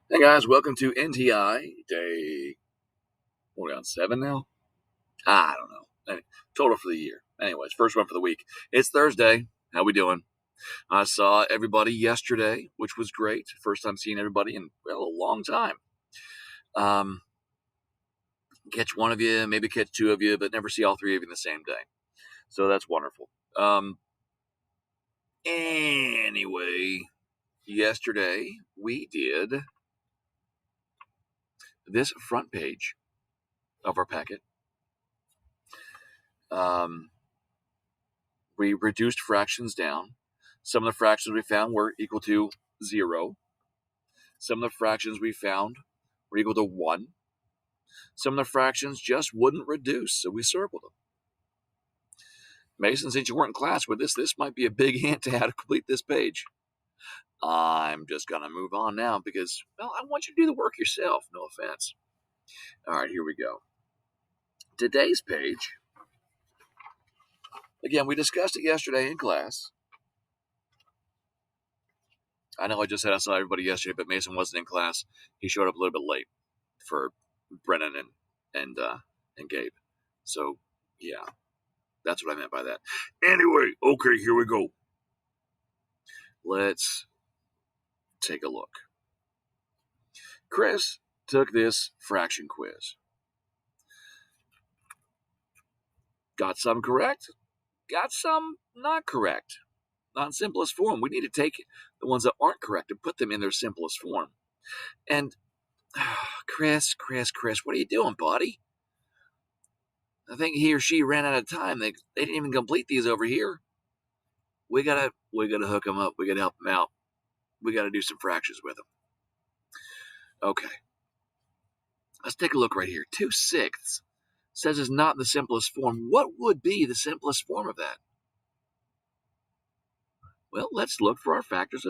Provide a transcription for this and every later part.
Hey guys, welcome to NTI Day. What are we on 7 now? I don't know. Total for the year. Anyways, first one for the week. It's Thursday. How we doing? I saw everybody yesterday, which was great. First time seeing everybody in well a long time. Um, Catch one of you, maybe catch two of you, but never see all three of you in the same day. So that's wonderful. Anyway, yesterday we did this front page of our packet. Um, we reduced fractions down. Some of the fractions we found were equal to 0. Some of the fractions we found were equal to 1. Some of the fractions just wouldn't reduce, so we circled them. Mason, since you weren't in class with this might be a big hint to how to complete this page. I'm just going to move on now because, well, I want you to do the work yourself. No offense. All right, here we go. Today's page, again, we discussed it yesterday in class. I know I just said I saw everybody yesterday, but Mason wasn't in class. He showed up a little bit late for Brennan and Gabe. So yeah, that's what I meant by that. Anyway, okay, here we go. Let's take a look. Chris took this fraction quiz. Got some correct, got some not correct. Not in simplest form. We need to take the ones that aren't correct and put them in their simplest form. And Chris, what are you doing, buddy? I think he or she ran out of time. They didn't even complete these over here. We gotta hook them up. We gotta help them out. We gotta do some fractions with them. Okay, let's take a look right here. 2/6 says it's not in the simplest form. What would be the simplest form of that? Well, let's look for our factors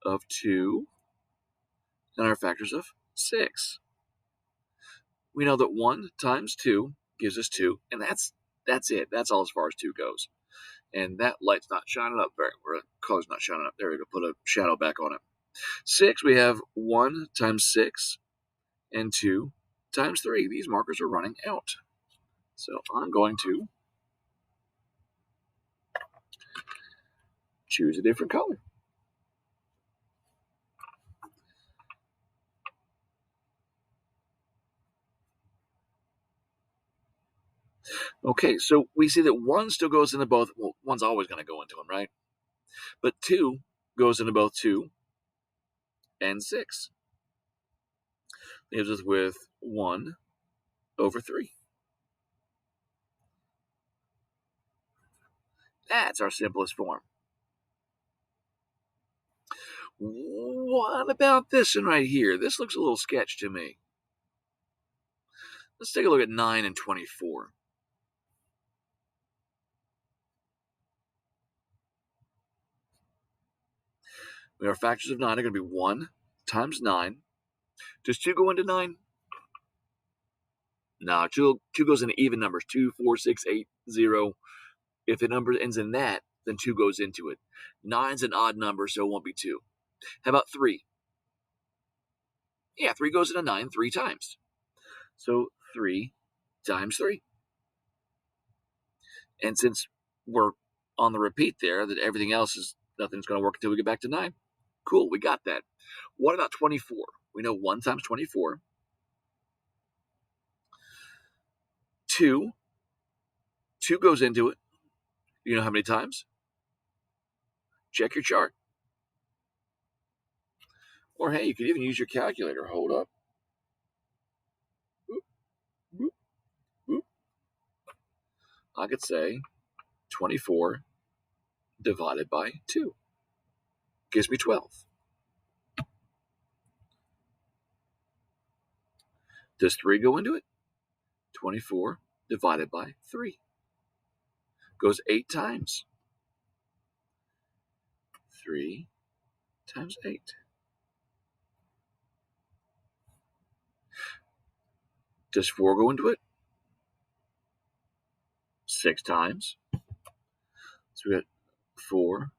of 2 and our factors of 6. We know that 1 times 2 gives us 2, and that's it. That's all as far as 2 goes. And that light's not shining up very well. The color's not shining up. There we go. Put a shadow back on it. 6, we have 1 times 6 and 2 times 3. These markers are running out. So I'm going to choose a different color. Okay, so we see that 1 still goes into both. Well, 1's always going to go into them, right? But 2 goes into both 2 and 6. Leaves us with 1 over 3. That's our simplest form. What about this one right here? This looks a little sketch to me. Let's take a look at 9 and 24. Our factors of 9 are going to be 1 times 9. Does 2 go into 9? No, 2 goes into even numbers. 2, 4, 6, 8, 0. If the number ends in that, then 2 goes into it. 9's an odd number, so it won't be 2. How about 3? Yeah, 3 goes into 9 3 times. So 3 times 3. And since we're on the repeat there, that everything else is nothing's going to work until we get back to 9. Cool, we got that. What about 24? We know 1 times 24. 2 goes into it. You know how many times? Check your chart. Or hey, you could even use your calculator. Hold up. Boop, boop, boop. I could say 24 divided by 2 gives me 12. Does 3 go into it? 24 divided by 3 goes 8 times. 3 times 8. Does 4 go into it? 6 times. So we got 4,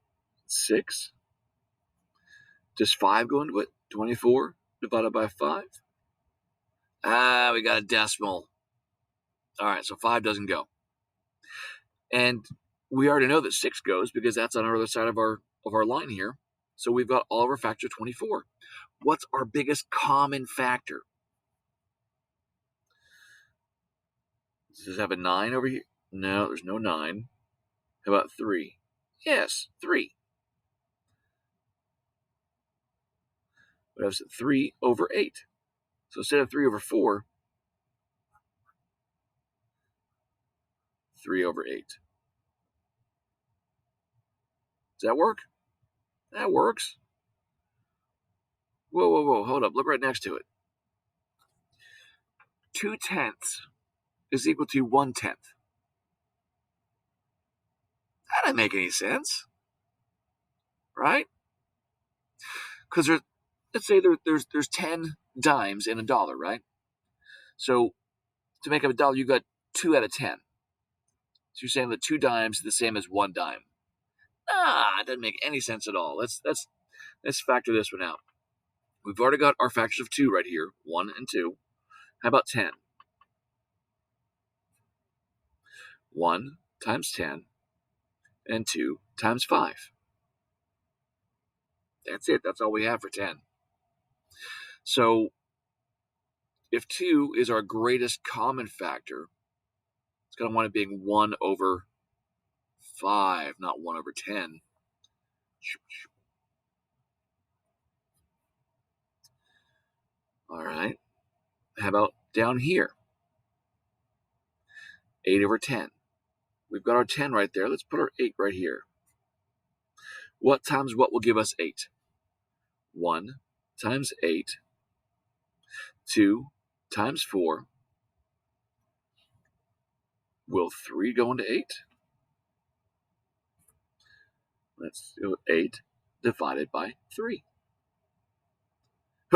6. Does 5 go into it? 24 divided by 5? We got a decimal. All right, so 5 doesn't go. And we already know that 6 goes because that's on our other side of our line here. So we've got all of our factors of 24. What's our biggest common factor? Does this have a 9 over here? No, there's no 9. How about 3? Yes, 3. But I was 3 over 8. So instead of 3 over 4, 3 over 8. Does that work? That works. Whoa, whoa, whoa, hold up. Look right next to it. 2/10 is equal to 1/10. That doesn't make any sense, right? Because let's say there's 10 dimes in a dollar, right? So to make up a dollar, you got 2 out of 10. So you're saying that 2 dimes is the same as 1 dime. It doesn't make any sense at all. Let's factor this one out. We've already got our factors of 2 right here, 1 and 2. How about 10? 1 times 10 and 2 times 5. That's it. That's all we have for 10. So if 2 is our greatest common factor, it's going to wind up being 1 over 5, not 1 over 10. All right. How about down here? 8 over 10. We've got our 10 right there. Let's put our 8 right here. What times what will give us 8? 1 times 8. 2 times 4. Will 3 go into 8? Let's do 8 divided by 3.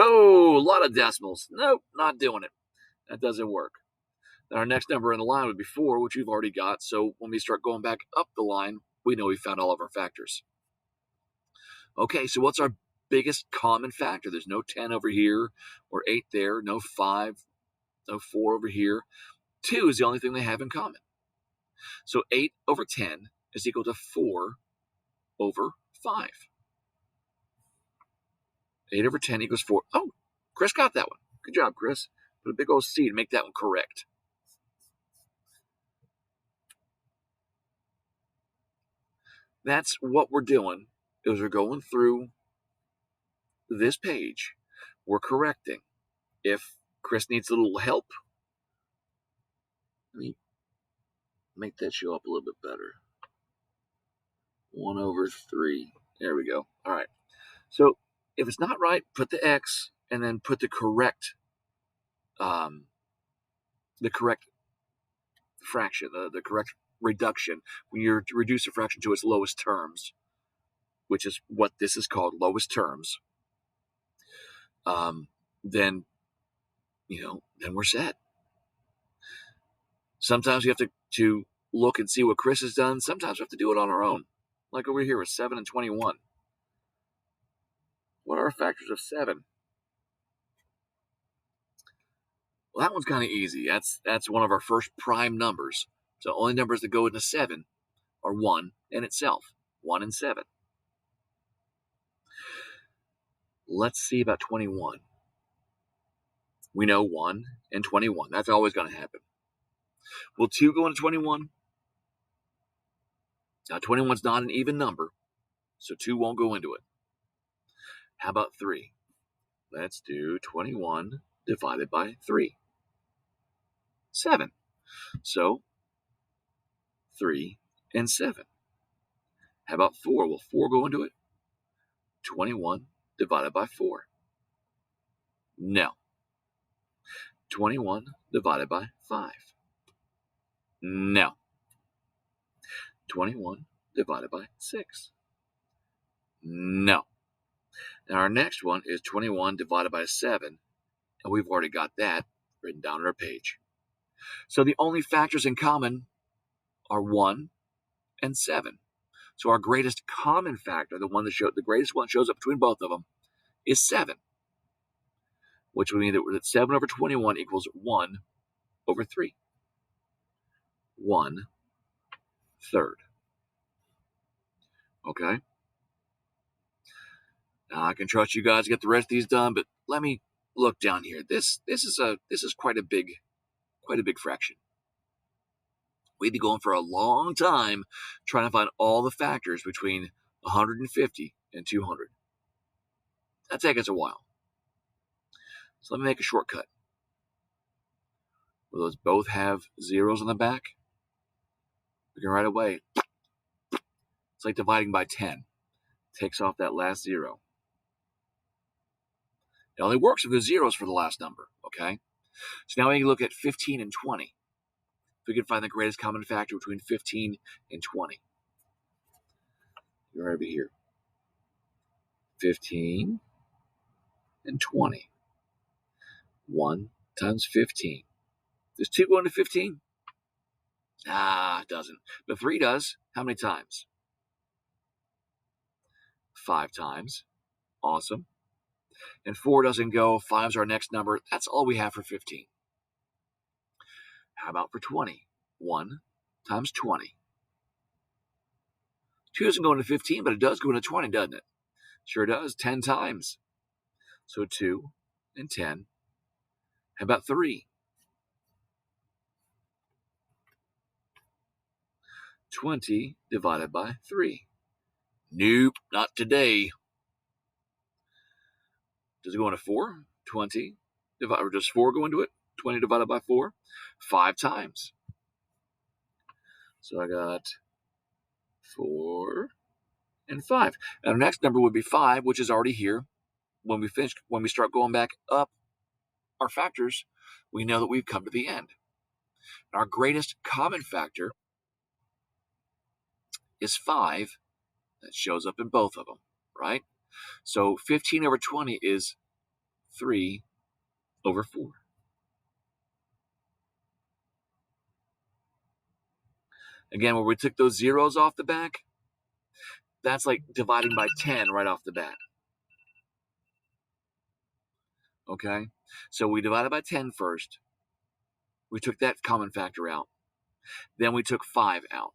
Oh, a lot of decimals. Nope, not doing it. That doesn't work. Then our next number in the line would be 4, which we've already got. So when we start going back up the line, we know we found all of our factors. Okay, so what's our biggest common factor? There's no 10 over here or 8 there, no 5, no 4 over here. 2 is the only thing they have in common. So 8 over 10 is equal to 4 over 5. 8 over 10 equals 4. Oh, Chris got that one. Good job, Chris. Put a big old C to make that one correct. That's what we're doing is we're going through this page. We're correcting. If Chris needs a little help, let me make that show up a little bit better. 1 over 3. There we go. All right. So if it's not right, put the X and then put the correct fraction, the correct reduction. When you reduce a fraction to its lowest terms, which is what this is called, lowest terms, then then we're set. Sometimes we have to look and see what Chris has done. Sometimes we have to do it on our own. Like over here with 7 and 21. What are our factors of 7? Well, that one's kind of easy. That's one of our first prime numbers. So only numbers that go into 7 are 1 and itself. 1 and 7. Let's see about 21. We know 1 and 21. That's always going to happen. Will 2 go into 21? Now, 21's not an even number, so 2 won't go into it. How about 3? Let's do 21 divided by 3. 7. So 3 and 7. How about 4? Will 4 go into it? 21 divided by 4. No. 21 divided by 5. No. 21 divided by 6. No. Now our next one is 21 divided by 7, and we've already got that written down on our page. So the only factors in common are 1 and 7. So our greatest common factor, the greatest one shows up between both of them, is 7, which would mean that 7 over 21 equals 1 over 3. 1/3. Okay? Now I can trust you guys to get the rest of these done, but let me look down here. This is quite a big fraction. We'd be going for a long time trying to find all the factors between 150 and 200. That'd take us a while. So let me make a shortcut. Will those both have zeros on the back? We can right away. It's like dividing by 10. Takes off that last zero. It only works if there's zeros for the last number, okay? So now we can look at 15 and 20. If we can find the greatest common factor between 15 and 20. You're over here. 15 and 20. 1 times 15. Does 2 go into 15? It doesn't. But 3 does. How many times? 5 times. Awesome. And 4 doesn't go. 5's our next number. That's all we have for 15. How about for 20? 1 times 20. 2 doesn't go into 15, but it does go into 20, doesn't it? Sure does. 10 times. So 2 and 10. How about 3? 20 divided by 3. Nope, not today. Does it go into 4? 20. Or does 4 go into it? 20 divided by 4? 5 times. So I got 4 and 5. And our next number would be 5, which is already here. When we start going back up our factors, we know that we've come to the end. Our greatest common factor is 5. That shows up in both of them, right? So 15 over 20 is 3 over 4. Again, where we took those zeros off the back, that's like dividing by 10 right off the bat. Okay? So we divided by 10 first. We took that common factor out. Then we took 5 out.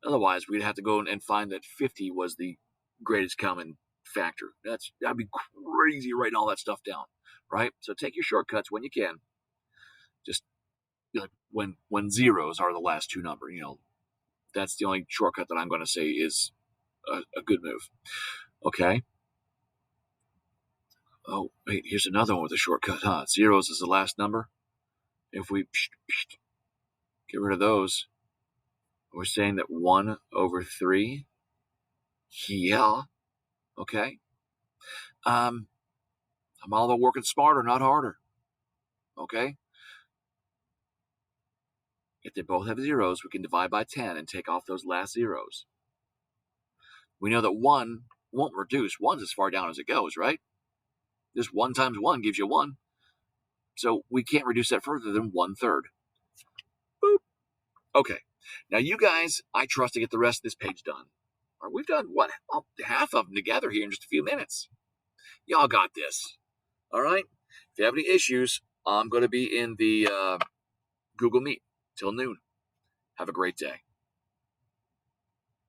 Otherwise, we'd have to go and find that 50 was the greatest common factor. That'd be crazy writing all that stuff down, right? So take your shortcuts when you can. Just like when zeros are the last two numbers, that's the only shortcut that I'm going to say is a good move. Okay. Oh, wait, here's another one with a shortcut, huh? Zeros is the last number. If we get rid of those, we're saying that 1 over 3. Yeah. Okay. I'm all about working smarter, not harder. Okay. If they both have zeros, we can divide by 10 and take off those last zeros. We know that 1 won't reduce. 1's as far down as it goes, right? This 1 times 1 gives you 1. So we can't reduce that further than 1/3. Boop. Okay. Now you guys, I trust to get the rest of this page done. All right, we've done, half of them together here in just a few minutes. Y'all got this. All right? If you have any issues, I'm going to be in the Google Meet till noon. Have a great day.